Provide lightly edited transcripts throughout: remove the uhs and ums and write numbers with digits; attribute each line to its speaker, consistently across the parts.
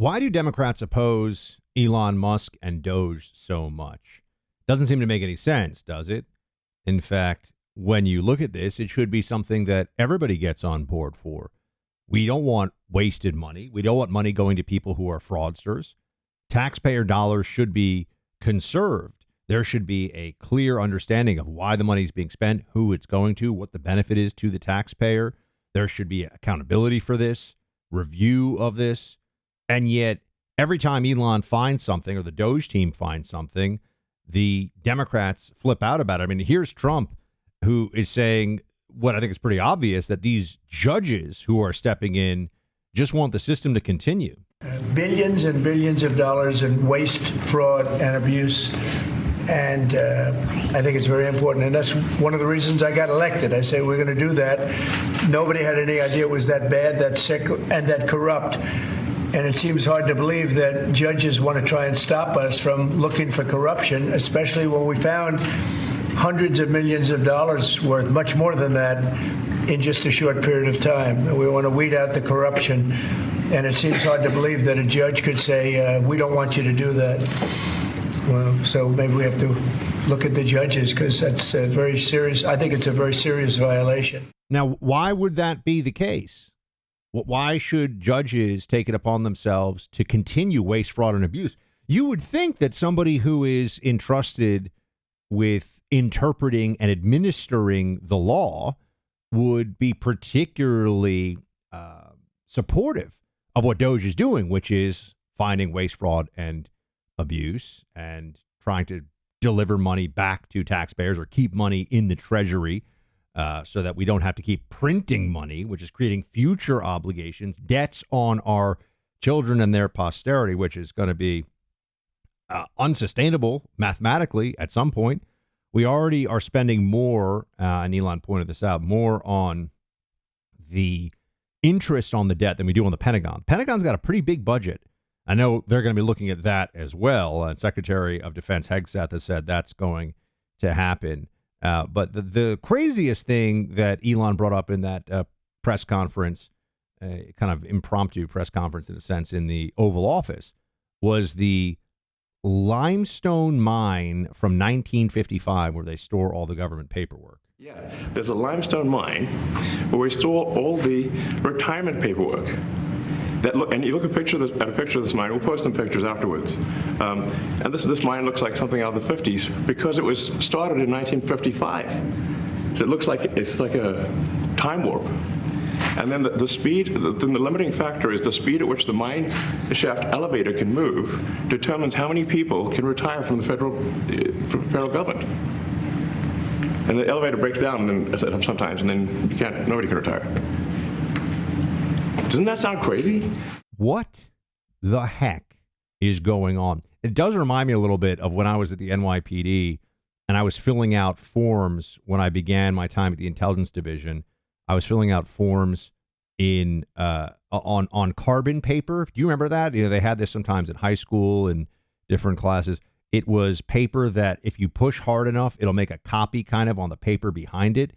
Speaker 1: Why do Democrats oppose Elon Musk and Doge so much? Doesn't seem to make any sense, does it? In fact, when you look at this, it should be something that everybody gets on board for. We don't want wasted money. We don't want money going to people who are fraudsters. Taxpayer dollars should be conserved. There should be a clear understanding of why the money is being spent, who it's going to, what the benefit is to the taxpayer. There should be accountability for this, review of this. And yet, every time Elon finds something or the Doge team finds something, the Democrats flip out about it. I mean, here's Trump, who is saying what I think is pretty obvious, that these judges who are stepping in just want the system to continue.
Speaker 2: Billions and billions of dollars in waste, fraud, and abuse. And I think it's very important. And that's one of the reasons I got elected. I say we're going to do that. Nobody had any idea it was that bad, that sick, and that corrupt. And it seems hard to believe that judges want to try and stop us from looking for corruption, especially when we found hundreds of millions of dollars worth, much more than that, in just a short period of time. We want to weed out the corruption. And it seems hard to believe that a judge could say, we don't want you to do that. Well, so maybe we have to look at the judges, because that's a very serious. I think it's a very serious violation.
Speaker 1: Now, why would that be the case? Why should judges take it upon themselves to continue waste, fraud, and abuse? You would think that somebody who is entrusted with interpreting and administering the law would be particularly supportive of what Doge is doing, which is finding waste, fraud, and abuse and trying to deliver money back to taxpayers or keep money in the Treasury so that we don't have to keep printing money, which is creating future obligations, debts on our children and their posterity, which is going to be unsustainable mathematically at some point. We already are spending more, and Elon pointed this out, more on the interest on the debt than we do on the Pentagon. Pentagon's got a pretty big budget. I know they're going to be looking at that as well. And Secretary of Defense Hegseth has said that's going to happen. But the craziest thing that Elon brought up in that press conference, kind of impromptu press conference in a sense, in the Oval Office, was the limestone mine from 1955 where they store all the government paperwork.
Speaker 3: Yeah, there's a limestone mine where we store all the retirement paperwork. And you look at a picture of this mine. We'll post some pictures afterwards. And this mine looks like something out of the 50s because it was started in 1955. So it looks like it's like a time warp. And then the speed, the limiting factor is the speed at which the mine shaft elevator can move determines how many people can retire from the federal government. And the elevator breaks down sometimes, and then nobody can retire. Doesn't that sound crazy?
Speaker 1: What the heck is going on? It does remind me a little bit of when I was at the NYPD and I was filling out forms when I began my time at the Intelligence Division. I was filling out forms in on carbon paper. Do you remember that? You know, they had this sometimes in high school and different classes. It was paper that if you push hard enough, it'll make a copy kind of on the paper behind it.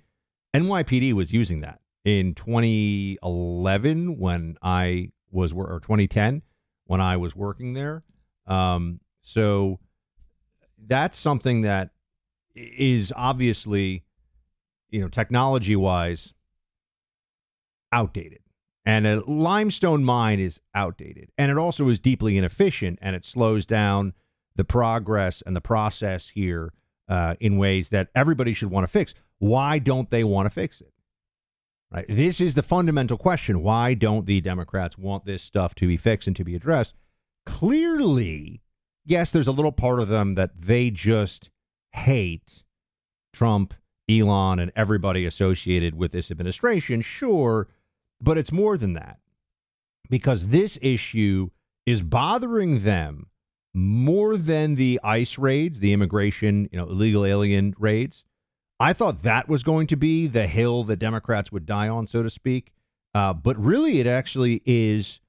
Speaker 1: NYPD was using that in 2011 when I was, or 2010 when I was working there. So that's something that is obviously, technology wise outdated. And a limestone mine is outdated. And it also is deeply inefficient, and it slows down the progress and the process here in ways that everybody should want to fix. Why don't they want to fix it? Right? This is the fundamental question. Why don't the Democrats want this stuff to be fixed and to be addressed? Clearly, yes, there's a little part of them that they just hate Trump, Elon, and everybody associated with this administration. Sure, but it's more than that, because this issue is bothering them more than the ICE raids, the immigration, illegal alien raids. I thought that was going to be the hill that Democrats would die on, so to speak. But really, it actually is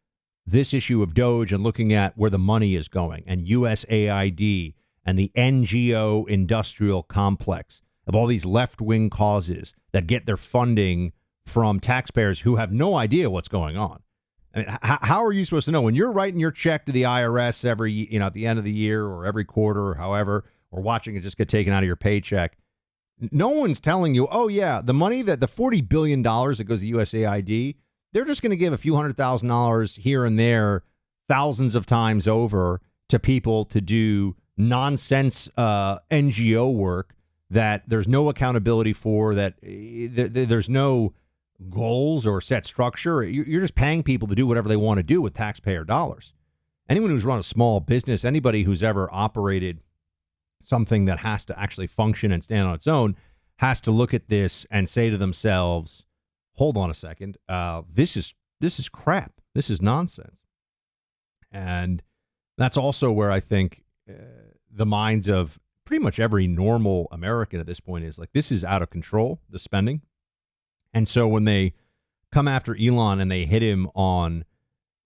Speaker 1: this issue of Doge and looking at where the money is going, and USAID and the NGO industrial complex of all these left-wing causes that get their funding from taxpayers who have no idea what's going on. I mean, how are you supposed to know when you're writing your check to the IRS every, at the end of the year or every quarter or however, or watching it just get taken out of your paycheck? No one's telling you, oh, yeah, the money that the $40 billion that goes to USAID, they're just going to give a few $100,000 here and there thousands of times over to people to do nonsense NGO work that there's no accountability for, that there's no goals or set structure. You're just paying people to do whatever they want to do with taxpayer dollars. Anyone who's run a small business, anybody who's ever operated something that has to actually function and stand on its own, has to look at this and say to themselves, hold on a second, this is crap. This is nonsense. And that's also where I think the minds of pretty much every normal American at this point is like, this is out of control, the spending. And so when they come after Elon and they hit him on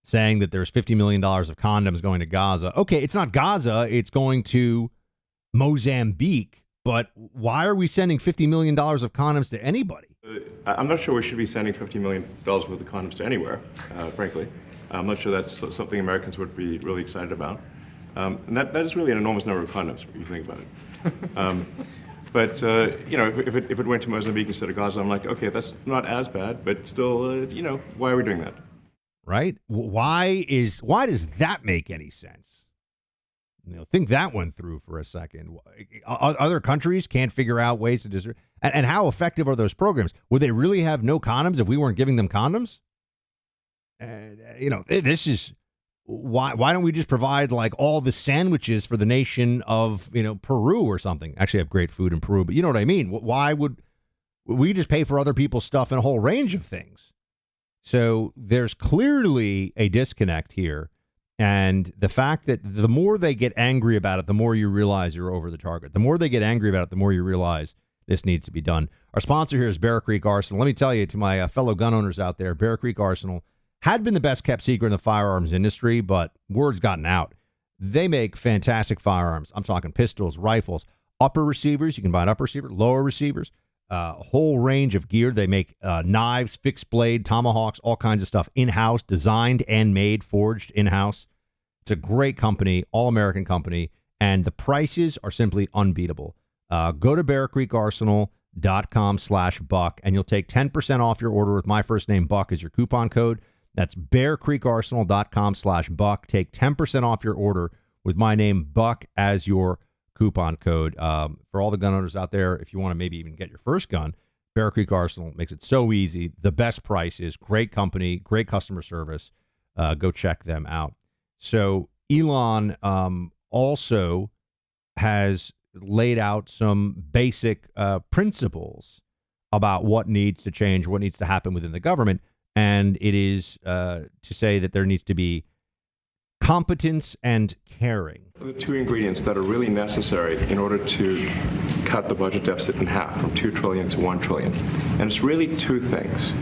Speaker 1: saying that there's $50 million of condoms going to Gaza, okay, it's not Gaza, it's going to Mozambique, but why are we sending $50 million of condoms to anybody?
Speaker 3: I'm not sure we should be sending $50 million worth of condoms to anywhere, frankly. I'm not sure that's something Americans would be really excited about. And that is really an enormous number of condoms, when you think about it. But if it went to Mozambique instead of Gaza, I'm like, okay, that's not as bad, but still, why are we doing that?
Speaker 1: Right? Why does that make any sense? Think that one through for a second. Other countries can't figure out ways to disrupt. And how effective are those programs? Would they really have no condoms if we weren't giving them condoms? This is why don't we just provide like all the sandwiches for the nation of, Peru or something? Actually, I have great food in Peru, but you know what I mean? Why would we just pay for other people's stuff and a whole range of things? So there's clearly a disconnect here. And the fact that the more they get angry about it, the more you realize you're over the target. The more they get angry about it, the more you realize this needs to be done. Our sponsor here is Bear Creek Arsenal. Let me tell you, to my fellow gun owners out there, Bear Creek Arsenal had been the best kept secret in the firearms industry, but word's gotten out. They make fantastic firearms. I'm talking pistols, rifles, upper receivers. You can buy an upper receiver, lower receivers, a whole range of gear. They make knives, fixed blade, tomahawks, all kinds of stuff in-house, designed and made, forged in-house. It's a great company, all-American company, and the prices are simply unbeatable. Go to bearcreekarsenal.com/Buck, and you'll take 10% off your order with my first name, Buck, as your coupon code. That's bearcreekarsenal.com/Buck. Take 10% off your order with my name, Buck, as your coupon code. For all the gun owners out there, if you want to maybe even get your first gun, Bear Creek Arsenal makes it so easy. The best prices, great company, great customer service. Go check them out. So Elon also has laid out some basic principles about what needs to change, what needs to happen within the government. And it is to say that there needs to be competence and caring.
Speaker 3: The two ingredients that are really necessary in order to cut the budget deficit in half from $2 trillion to $1 trillion. And it's really two things: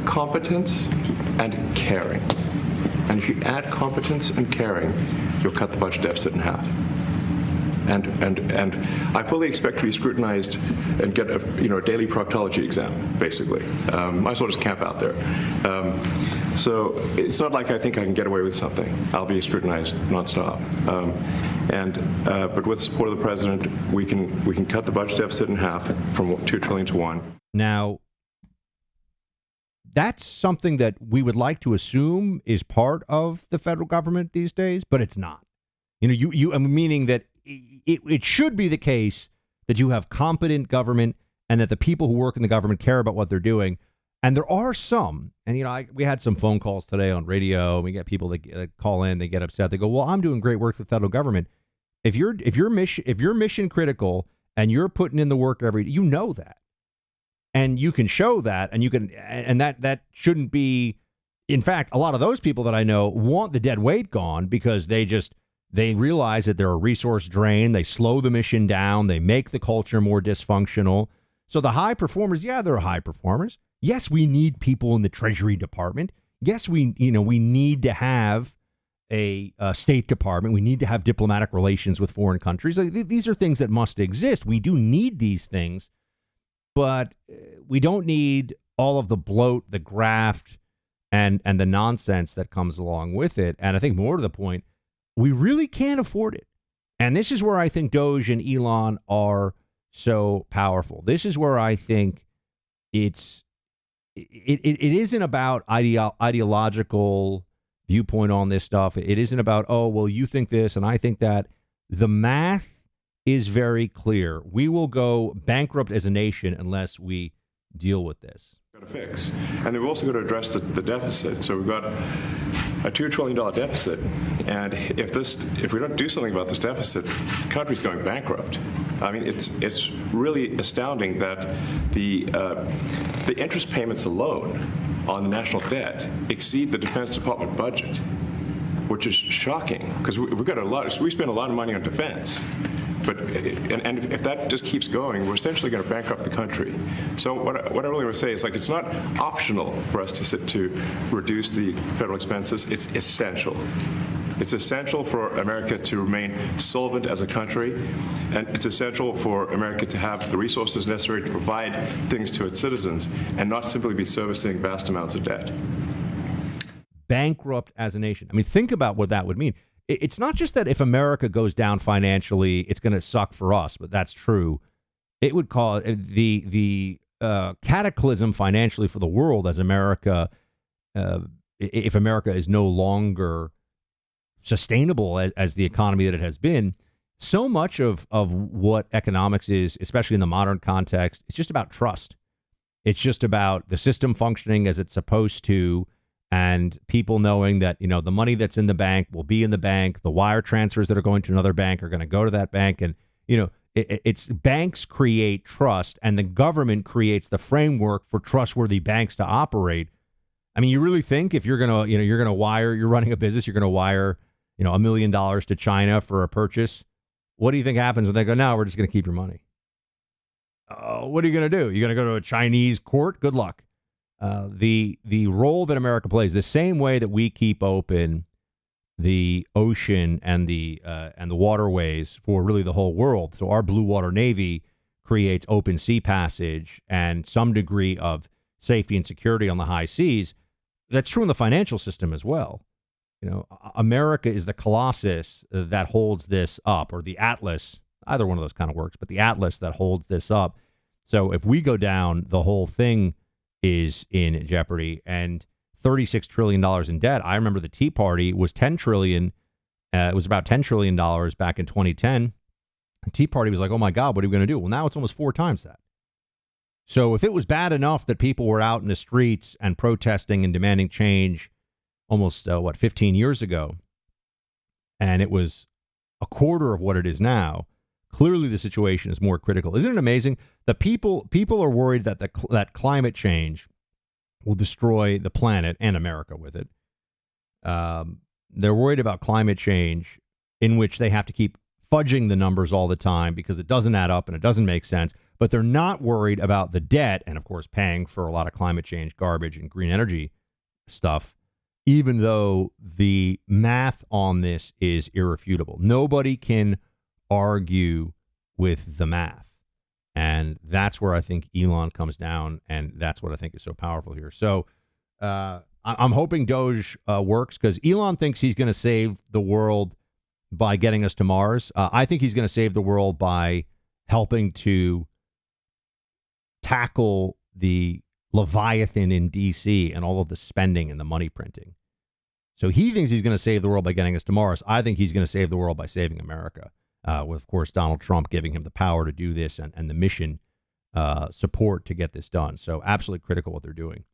Speaker 3: competence and caring. And if you add competence and caring, you'll cut the budget deficit in half. And I fully expect to be scrutinized and get a daily proctology exam, basically. Might as well just camp out there. So it's not like I think I can get away with something. I'll be scrutinized nonstop. But with the support of the president, we can cut the budget deficit in half from $2 trillion to $1 trillion. Now,
Speaker 1: that's something that we would like to assume is part of the federal government these days, but it's not. Meaning that it should be the case that you have competent government and that the people who work in the government care about what they're doing. And there are some, and we had some phone calls today on radio. We get people that call in, they get upset. They go, "Well, I'm doing great work for the federal government." If you're mission critical and you're putting in the work every day, you know that. And you can show that, and that shouldn't be. In fact, a lot of those people that I know want the dead weight gone because they realize that they're a resource drain. They slow the mission down. They make the culture more dysfunctional. So the high performers, they're high performers. Yes, we need people in the Treasury Department. Yes, we need to have a State Department. We need to have diplomatic relations with foreign countries. These are things that must exist. We do need these things. But we don't need all of the bloat, the graft, and the nonsense that comes along with it. And I think more to the point, we really can't afford it. And this is where I think Doge and Elon are so powerful. This is where I think it isn't about ideological viewpoint on this stuff. It isn't about, oh, well, you think this and I think that. The math is very clear. We will go bankrupt as a nation unless we deal with this.
Speaker 3: Got to fix. And we've also got to address the deficit. So we've got a $2 trillion deficit. And if we don't do something about this deficit, the country's going bankrupt. I mean, it's really astounding that the interest payments alone on the national debt exceed the Defense Department budget, which is shocking because we spend a lot of money on defense. But and if that just keeps going, we're essentially going to bankrupt the country. So what I really want to say is, like, it's not optional for us to reduce the federal expenses. It's essential. It's essential for America to remain solvent as a country, and it's essential for America to have the resources necessary to provide things to its citizens and not simply be servicing vast amounts of debt.
Speaker 1: Bankrupt as a nation. I mean, think about what that would mean. It's not just that if America goes down financially, it's going to suck for us, but that's true. It would cause the cataclysm financially for the world as America, if America is no longer sustainable as the economy that it has been. So much of what economics is, especially in the modern context, it's just about trust. It's just about the system functioning as it's supposed to, and people knowing that, you know, the money that's in the bank will be in the bank. The wire transfers that are going to another bank are going to go to that bank. And, you know, it's banks create trust, and the government creates the framework for trustworthy banks to operate. I mean, you really think if you're going to, you're running a business, you're going to wire, $1 million to China for a purchase. What do you think happens when they go, no, we're just going to keep your money? What are you going to do? You're going to go to a Chinese court? Good luck. The role that America plays, the same way that we keep open the ocean and the waterways for really the whole world. So our blue water navy creates open sea passage and some degree of safety and security on the high seas. That's true in the financial system as well. America is the colossus that holds this up, or the Atlas. Either one of those kind of works, but the Atlas that holds this up. So if we go down, the whole thing is in jeopardy. And $36 trillion in debt. I remember the Tea Party was $10 trillion. It was about $10 trillion back in 2010. The Tea Party was like, oh my God, what are we going to do? Well, now it's almost 4 times that. So if it was bad enough that people were out in the streets and protesting and demanding change almost, 15 years ago, and it was a quarter of what it is now, clearly the situation is more critical. Isn't it amazing? The people are worried that that climate change will destroy the planet and America with it. They're worried about climate change, in which they have to keep fudging the numbers all the time because it doesn't add up and it doesn't make sense. But they're not worried about the debt and, of course, paying for a lot of climate change garbage and green energy stuff, even though the math on this is irrefutable. Nobody can argue with the math. And that's where I think Elon comes down, and that's what I think is so powerful here. So I'm hoping Doge works, because Elon thinks he's going to save the world by getting us to Mars. I think he's going to save the world by helping to tackle the Leviathan in D.C. and all of the spending and the money printing. So he thinks he's going to save the world by getting us to Mars. I think he's going to save the world by saving America. With, of course, Donald Trump giving him the power to do this and the mission support to get this done. So absolutely critical what they're doing.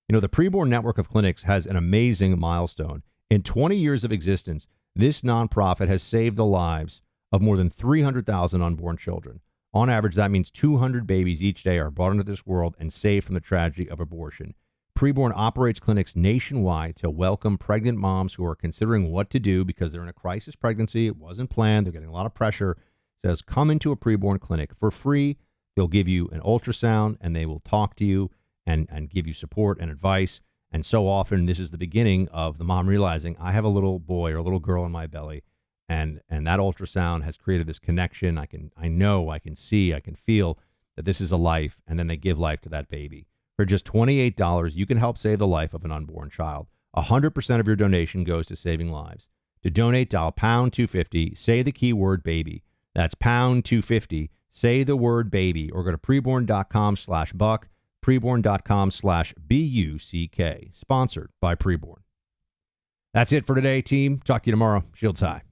Speaker 1: The preborn network of clinics has an amazing milestone. In 20 years of existence, this nonprofit has saved the lives of more than 300,000 unborn children. On average, that means 200 babies each day are brought into this world and saved from the tragedy of abortion. Preborn operates clinics nationwide to welcome pregnant moms who are considering what to do because they're in a crisis pregnancy. It wasn't planned. They're getting a lot of pressure. It says, come into a preborn clinic for free. They'll give you an ultrasound, and they will talk to you and give you support and advice. And so often, this is the beginning of the mom realizing, I have a little boy or a little girl in my belly, and that ultrasound has created this connection. I know, I can see, I can feel that this is a life, and then they give life to that baby. For just $28, you can help save the life of an unborn child. 100% of your donation goes to saving lives. To donate, dial pound 250, say the keyword baby. That's pound 250, say the word baby, or go to preborn.com/buck, preborn.com/BUCK. Sponsored by Preborn. That's it for today, team. Talk to you tomorrow. Shields high.